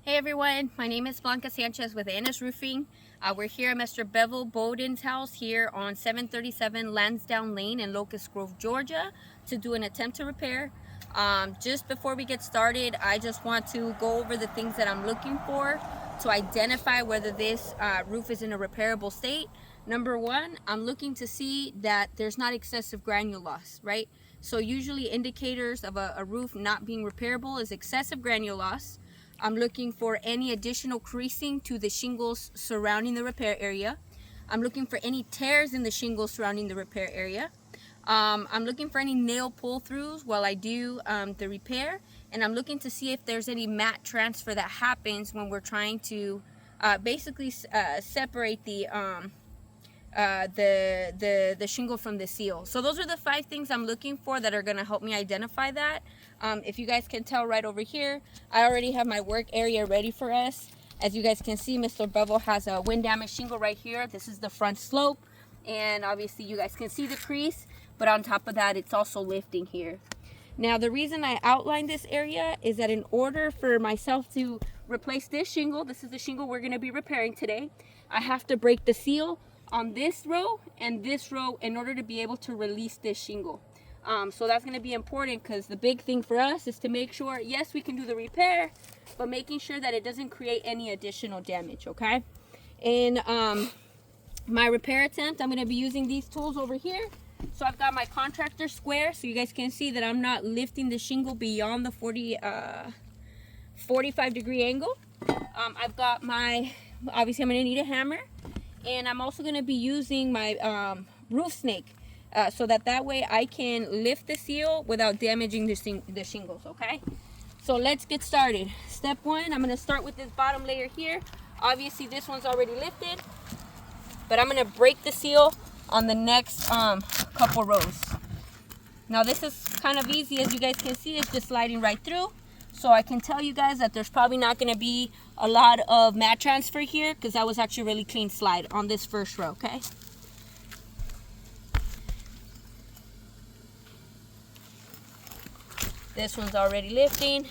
Hey everyone, my name is Blanca Sanchez with Anna's Roofing. We're here at Mr. Bevel Bowden's house here on 737 Lansdowne Lane in Locust Grove, Georgia to do an attempt to repair. Just before we get started, I just want to go over the things that I'm looking for to identify whether this roof is in a repairable state. Number one, I'm looking to see that there's not excessive granule loss, right? So usually indicators of a roof not being repairable is excessive granule loss. I'm looking for any additional creasing to the shingles surrounding the repair area. I'm looking for any tears in the shingles surrounding the repair area. I'm looking for any nail pull-throughs while I do the repair, and I'm looking to see if there's any mat transfer that happens when we're trying to basically separate the shingle from the seal. So those are the 5 things I'm looking for that are going to help me identify that. If you guys can tell right over here, I already have my work area ready for us. As you guys can see, Mr. Bevel has a wind damage shingle right here. This is the front slope, and obviously you guys can see the crease, but on top of that it's also lifting here. Now the reason I outlined this area is that in order for myself to replace this shingle, this is the shingle we're going to be repairing today, I have to break the seal on this row and this row in order to be able to release this shingle. So that's going to be important, because the big thing for us is to make sure, yes, we can do the repair, but making sure that it doesn't create any additional damage, okay? In my repair attempt, I'm going to be using these tools over here. So I've got my contractor square, so you guys can see that I'm not lifting the shingle beyond the 45 degree angle. I've got my, obviously I'm going to need a hammer, and I'm also going to be using my roof snake, so that way I can lift the seal without damaging the shingles, okay? So let's get started. Step 1, I'm going to start with this bottom layer here. Obviously this one's already lifted, but I'm going to break the seal on the next couple rows. Now this is kind of easy, as you guys can see, it's just sliding right through. So I can tell you guys that there's probably not going to be a lot of mat transfer here, because that was actually a really clean slide on this first row, okay? This one's already lifting.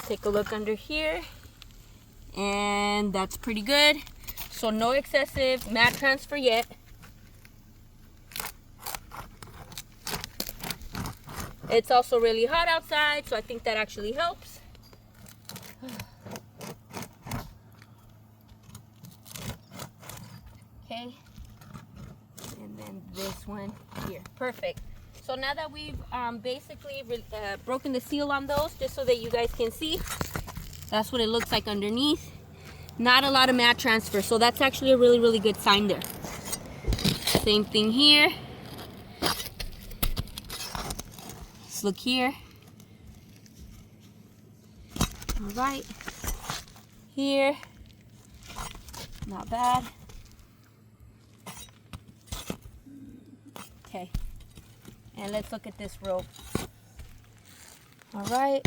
Take a look under here, and that's pretty good. So no excessive mat transfer yet. It's also really hot outside, so I think that actually helps. Okay, and then this one here, perfect. So now that we've basically broken the seal on those, just so that you guys can see, that's what it looks like underneath. Not a lot of mat transfer, so that's actually a really, really good sign there. Same thing here. Let's look here. All right. Here. Not bad. Okay. And let's look at this row. All right.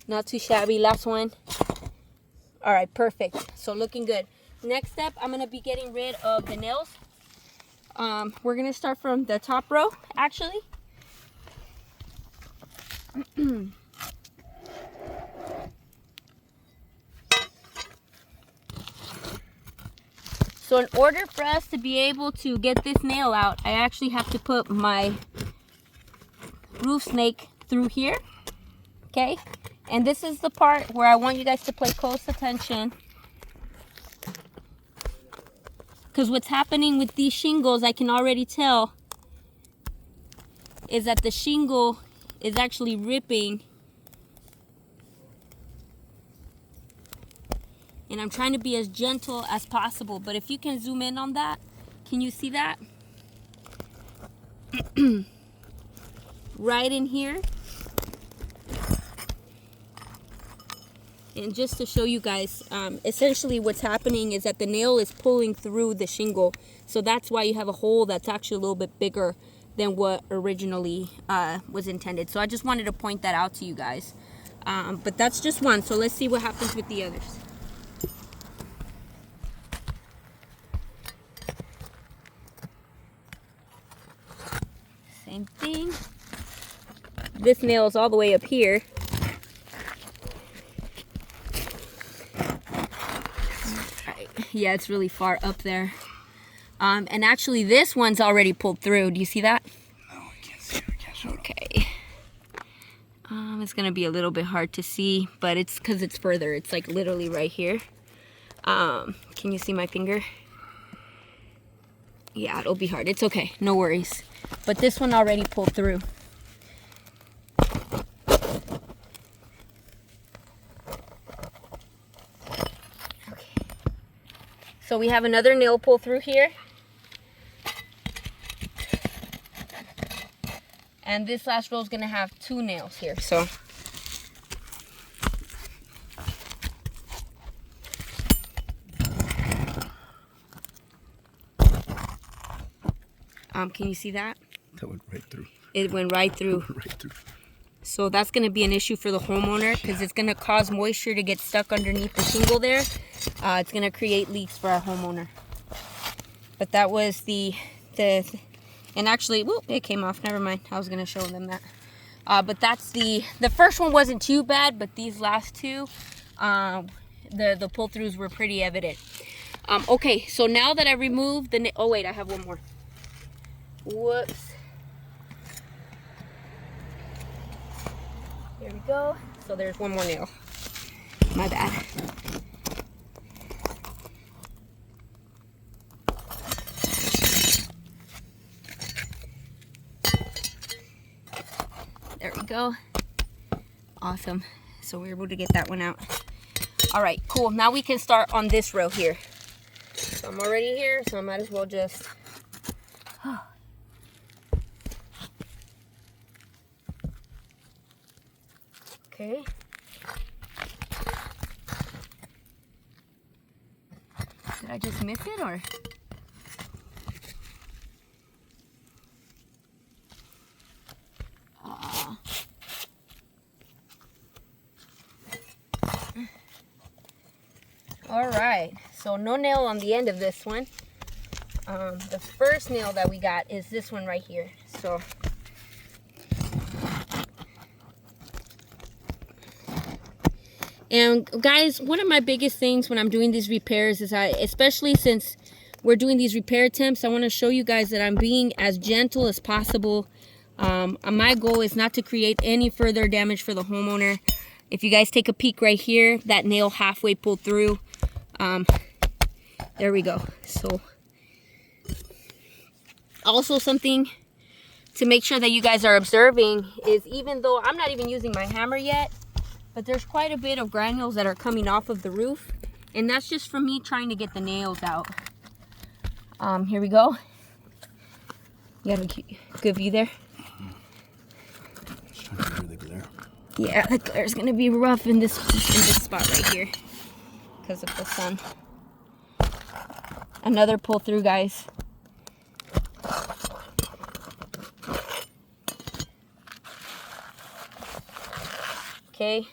Not too shabby. Last one. All right, perfect. So looking good. Next step, I'm going to be getting rid of the nails. We're going to start from the top row, actually. So in order for us to be able to get this nail out, I actually have to put my roof snake through here, okay? And this is the part where I want you guys to pay close attention, because what's happening with these shingles, I can already tell, is that the shingle is actually ripping. And I'm trying to be as gentle as possible, but if you can zoom in on that, can you see that? Right in here. And just to show you guys, essentially what's happening is that the nail is pulling through the shingle. So that's why you have a hole that's actually a little bit bigger than what originally was intended. So I just wanted to point that out to you guys. But that's just one, so let's see what happens with the others. Same thing. this nail is all the way up here. Yeah, it's really far up there. And actually this one's already pulled through. Do you see that? No, I can't see it. I can't show it. Okay. It's gonna be a little bit hard to see, but it's because it's further. It's like literally right here. Can you see my finger? Yeah, it'll be hard. It's okay, no worries. But this one already pulled through. Okay. So we have another nail pull through here. And this last row is gonna have 2 nails here, so. Can you see that? That went right through. It went right through. Right through. So that's gonna be an issue for the homeowner because it's gonna cause moisture to get stuck underneath the shingle there. It's gonna create leaks for our homeowner. But that was the and actually, whoop, it came off. Never mind. I was gonna show them that. But that's the first one wasn't too bad, but these last 2, the pull throughs were pretty evident. Okay, so now that I removed the oh wait, I have one more. Whoops. There we go. So there's one more nail. My bad. There we go. Awesome. So we're able to get that one out. All right, cool. Now we can start on this row here. So I'm already here, so I might as well just... Okay. Did I just miss it or? All right, so no nail on the end of this one. The first nail that we got is this one right here. So and guys, one of my biggest things when I'm doing these repairs is especially since we're doing these repair attempts, I want to show you guys that I'm being as gentle as possible. My goal is not to create any further damage for the homeowner. If you guys take a peek right here, that nail halfway pulled through. There we go. So also something to make sure that you guys are observing is, even though I'm not even using my hammer yet, but there's quite a bit of granules that are coming off of the roof, and that's just from me trying to get the nails out. Here we go. You have a good view there? Just trying to hear the glare. Yeah, the glare's gonna be rough in this spot right here because of the sun. Another pull through, guys. Okay,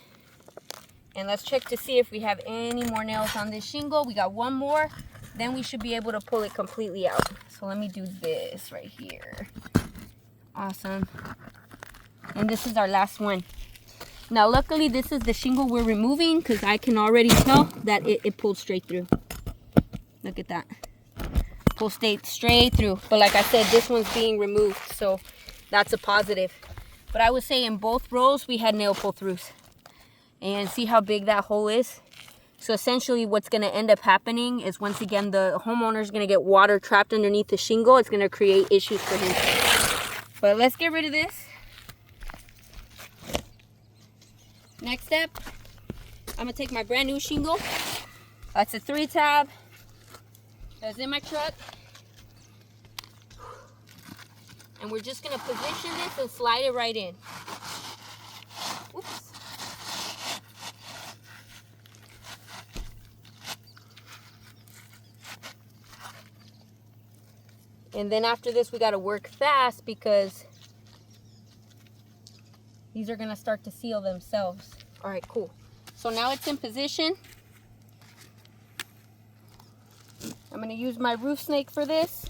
and let's check to see if we have any more nails on this shingle. We got one more, then we should be able to pull it completely out. So let me do this right here. Awesome. And this is our last one. Now luckily this is the shingle we're removing because I can already tell that it pulled straight through. Look at that. Pull straight through. But like I said, this one's being removed, so that's a positive. But I would say in both rows we had nail pull throughs. And see how big that hole is? So essentially what's going to end up happening is, once again, the homeowner is going to get water trapped underneath the shingle. It's going to create issues for him. But let's get rid of this. Next step, I'm going to take my brand new shingle. That's a 3-tab. That's in my truck. And we're just going to position this and slide it right in. Oops. And then after this, we got to work fast because these are going to start to seal themselves. All right, cool. So now it's in position. I'm going to use my roof snake for this.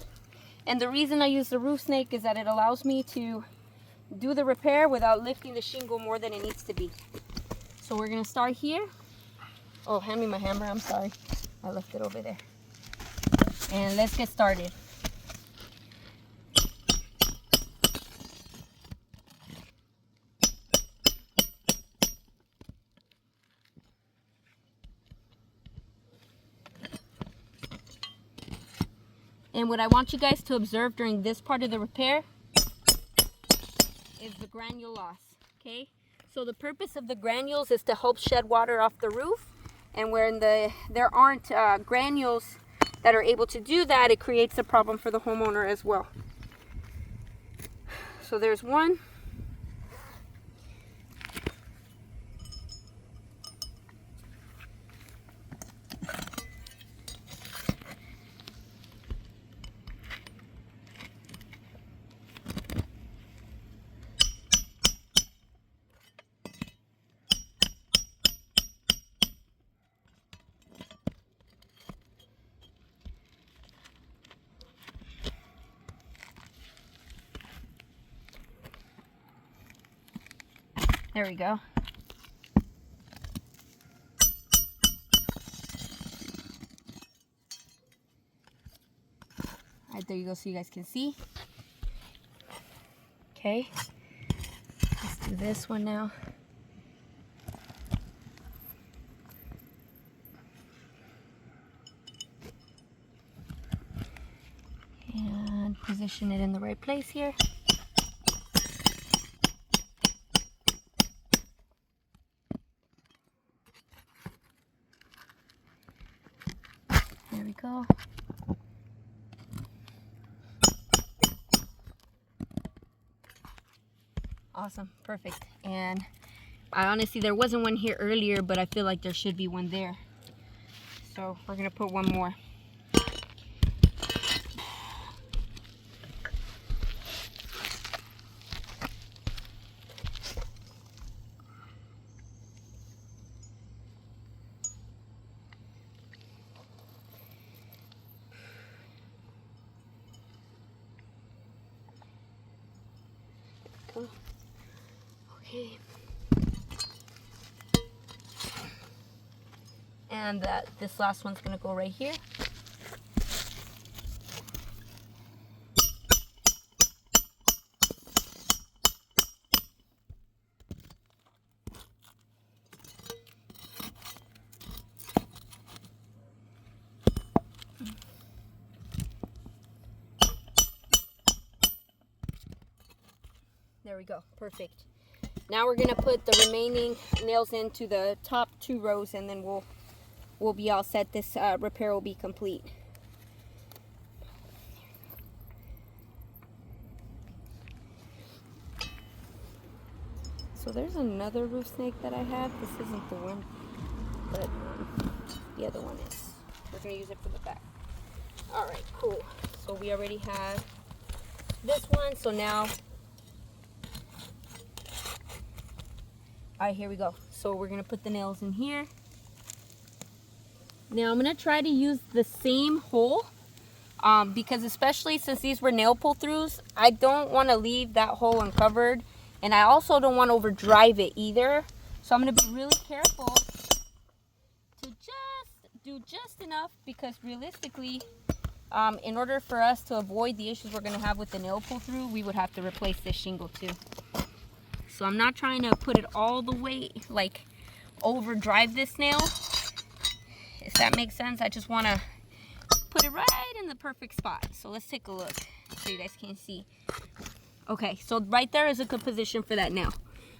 And the reason I use the roof snake is that it allows me to do the repair without lifting the shingle more than it needs to be. So we're gonna start here. Oh, hand me my hammer, I'm sorry. I left it over there. And let's get started. And what I want you guys to observe during this part of the repair is the granule loss, okay? So the purpose of the granules is to help shed water off the roof. And when there aren't granules that are able to do that, it creates a problem for the homeowner as well. So there's one. There we go. Alright, there you go, so you guys can see. Okay, let's do this one now. And position it in the right place here. There we go. Awesome, perfect. And I honestly, there wasn't one here earlier, but I feel like there should be one there. So we're gonna put one more. Okay. And this last one's gonna go right here. There we go, perfect. Now we're gonna put the remaining nails into the top 2 rows, and then we'll be all set. This repair will be complete. So there's another roof snake that I have. This isn't the one, but the other one is. We're gonna use it for the back. All right, cool. So we already have this one, so now, all right, here we go. So we're gonna put the nails in here. Now I'm gonna try to use the same hole because especially since these were nail pull-throughs, I don't want to leave that hole uncovered, and I also don't want to overdrive it either. So I'm gonna be really careful to just do just enough, because realistically, in order for us to avoid the issues we're gonna have with the nail pull-through, we would have to replace this shingle too. So I'm not trying to put it all the way, like overdrive this nail, if that makes sense. I just want to put it right in the perfect spot. So let's take a look so you guys can see. Okay, so right there is a good position for that nail,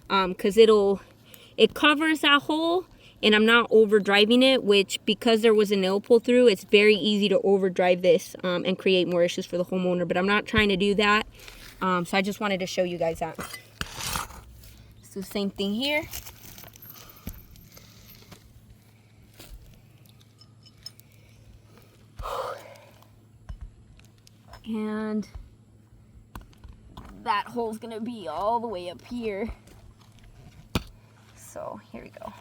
because it covers that hole, and I'm not overdriving it, which, because there was a nail pull through, it's very easy to overdrive this and create more issues for the homeowner, but I'm not trying to do that. So I just wanted to show you guys that. So same thing here. And that hole's gonna be all the way up here. So here we go.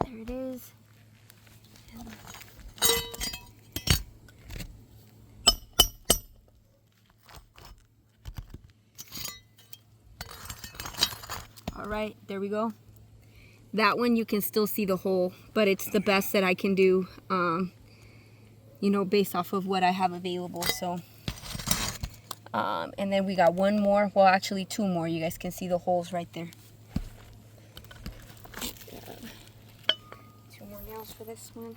There it is. right, there we go. That one you can still see the hole, but it's the best that I can do, you know, based off of what I have available. So and then we got one more, well actually two more. You guys can see the holes right there. Two more nails for this one.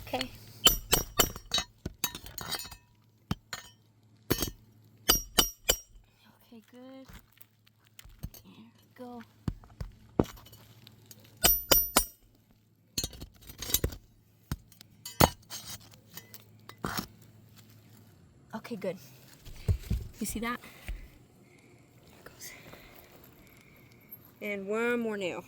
Okay. Okay, good. There we go. Okay, good. You see that? There it goes. And one more nail.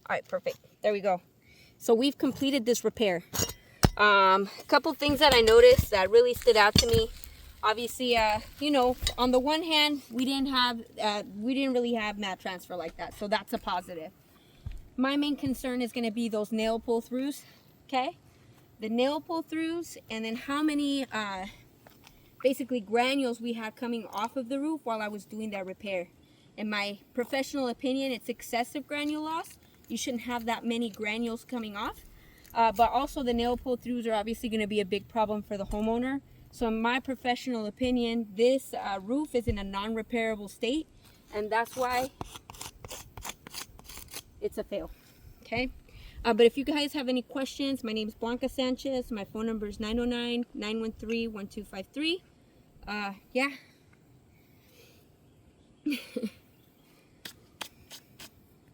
All right, perfect. There we go. So we've completed this repair. A couple things that I noticed that really stood out to me. Obviously, you know, on the one hand, we didn't really have mat transfer like that, so that's a positive. My main concern is going to be those nail pull throughs. Okay, the nail pull throughs, and then how many basically granules we had coming off of the roof while I was doing that repair. In my professional opinion, it's excessive granule loss. You shouldn't have that many granules coming off. But also the nail pull throughs are obviously going to be a big problem for the homeowner. So in my professional opinion, this roof is in a non-repairable state, and that's why it's a fail. Okay. But if you guys have any questions, my name is Blanca Sanchez. My phone number is 909-913-1253. Yeah.